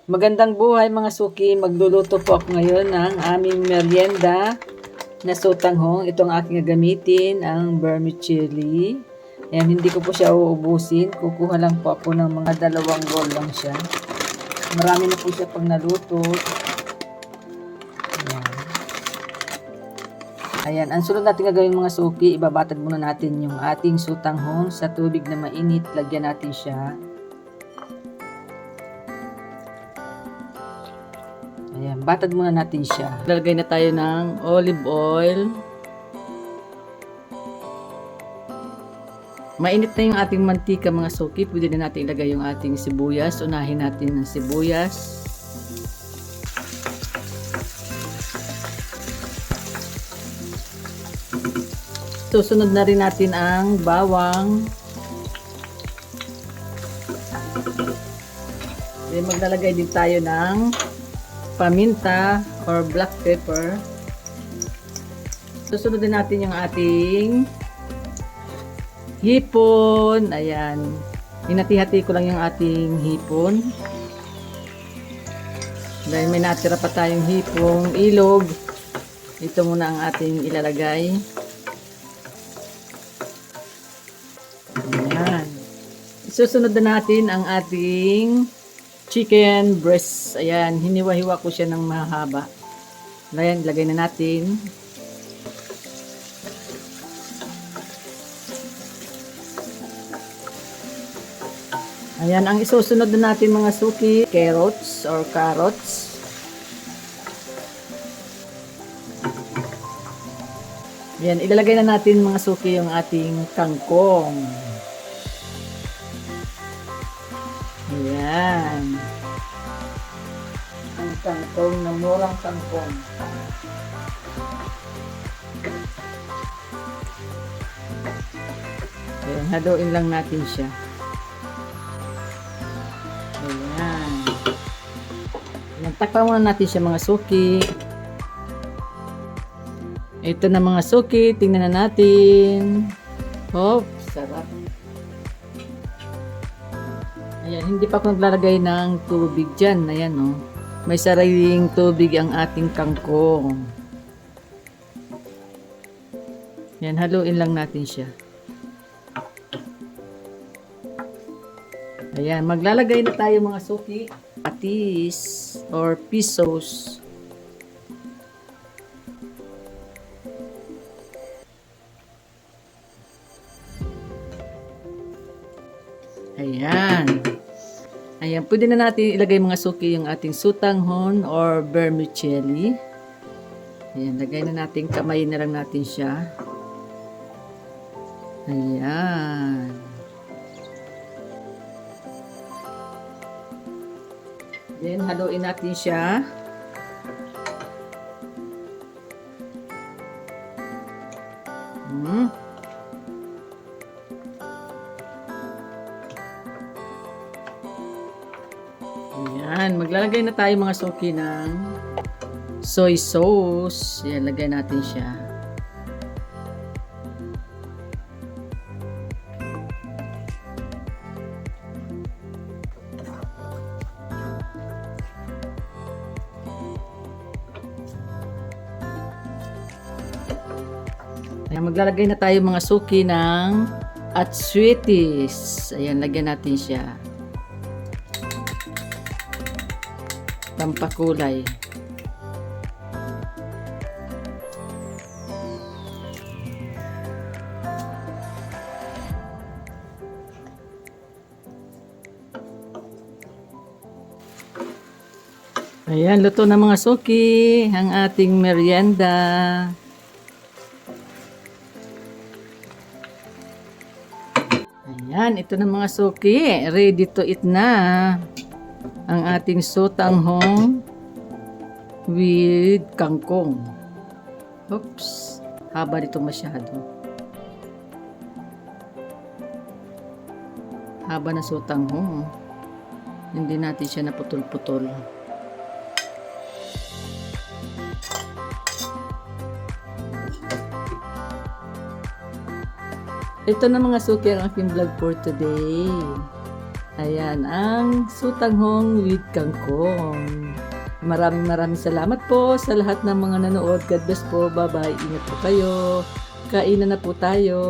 Magandang buhay mga suki, magluluto po ako ngayon ng aming merienda na sotanghong. Ito ang aking gagamitin, ang vermicelli. Ayan, hindi ko po siya uubusin. Kukuha lang po ako ng mga 2 roll lang siya. Marami na po siya pag naluto. Ayan. Ayan, ang sunod natin gagawin mga suki, ibabatad muna natin yung ating sotanghong sa tubig na mainit. Lagyan natin siya. Ayan, batad muna natin siya. Lalagay na tayo ng olive oil. Mainit na yung ating mantika mga suki. Pwede na natin ilagay yung ating sibuyas. Unahin natin ng sibuyas. Susunod na rin natin ang bawang. Then maglalagay din tayo ng paminta or black pepper. Susunod din natin yung ating hipon. Ayan. Hinati-hati ko lang yung ating hipon. Dahil may natira pa tayong hipong ilog. Ito muna ang ating ilalagay. Ayan. Susunod na natin ang ating chicken breast. Ayan, hiniwa-hiwa ko siya ng mahaba. Ayan, lagay na natin. Ayan, ang isusunod na natin mga suki, carrots or carrots. Ayan, ilalagay na natin mga suki yung ating kangkong. Ayan. Ang kangkong na murang kangkong. Ayan, haluin lang natin siya. Ayan. Ayan, takpan muna natin siya mga suki. Ito na mga suki, tingnan na natin. Oh, sarap. Ayan, hindi pa ako naglalagay ng tubig dyan. Ayan, oh. May sariling tubig ang ating kangkong. Ayan, haluin lang natin siya. Ayan, maglalagay na tayo mga suki. Patis or pisos. Ayan. Ayan, pwede na natin ilagay mga suki yung ating sotanghon or vermicelli. Ayan, lagay na natin, kamay na lang natin siya. Ayan. Then, haluin natin siya. Ayan, maglalagay na tayo mga suki ng soy sauce. Ayan, lagay natin siya. Ayan, maglalagay na tayo mga suki ng atswitis. Ayan, lagyan natin siya. Pampakulay. Ayan, luto na mga suki ang ating merienda. Ayan, ito na mga suki. Ready to eat na ang ating sotanghong with kangkong. Oops, haba dito masyado. Haba na sotanghong. Hindi natin siya naputol-putol. Ito na mga suki ang aking vlog for today. Ayan. Ayan, ang sutanghong with kangkong. Maraming salamat po sa lahat ng mga nanood. God bless po. Bye-bye. Ingat po kayo. Kainan na po tayo.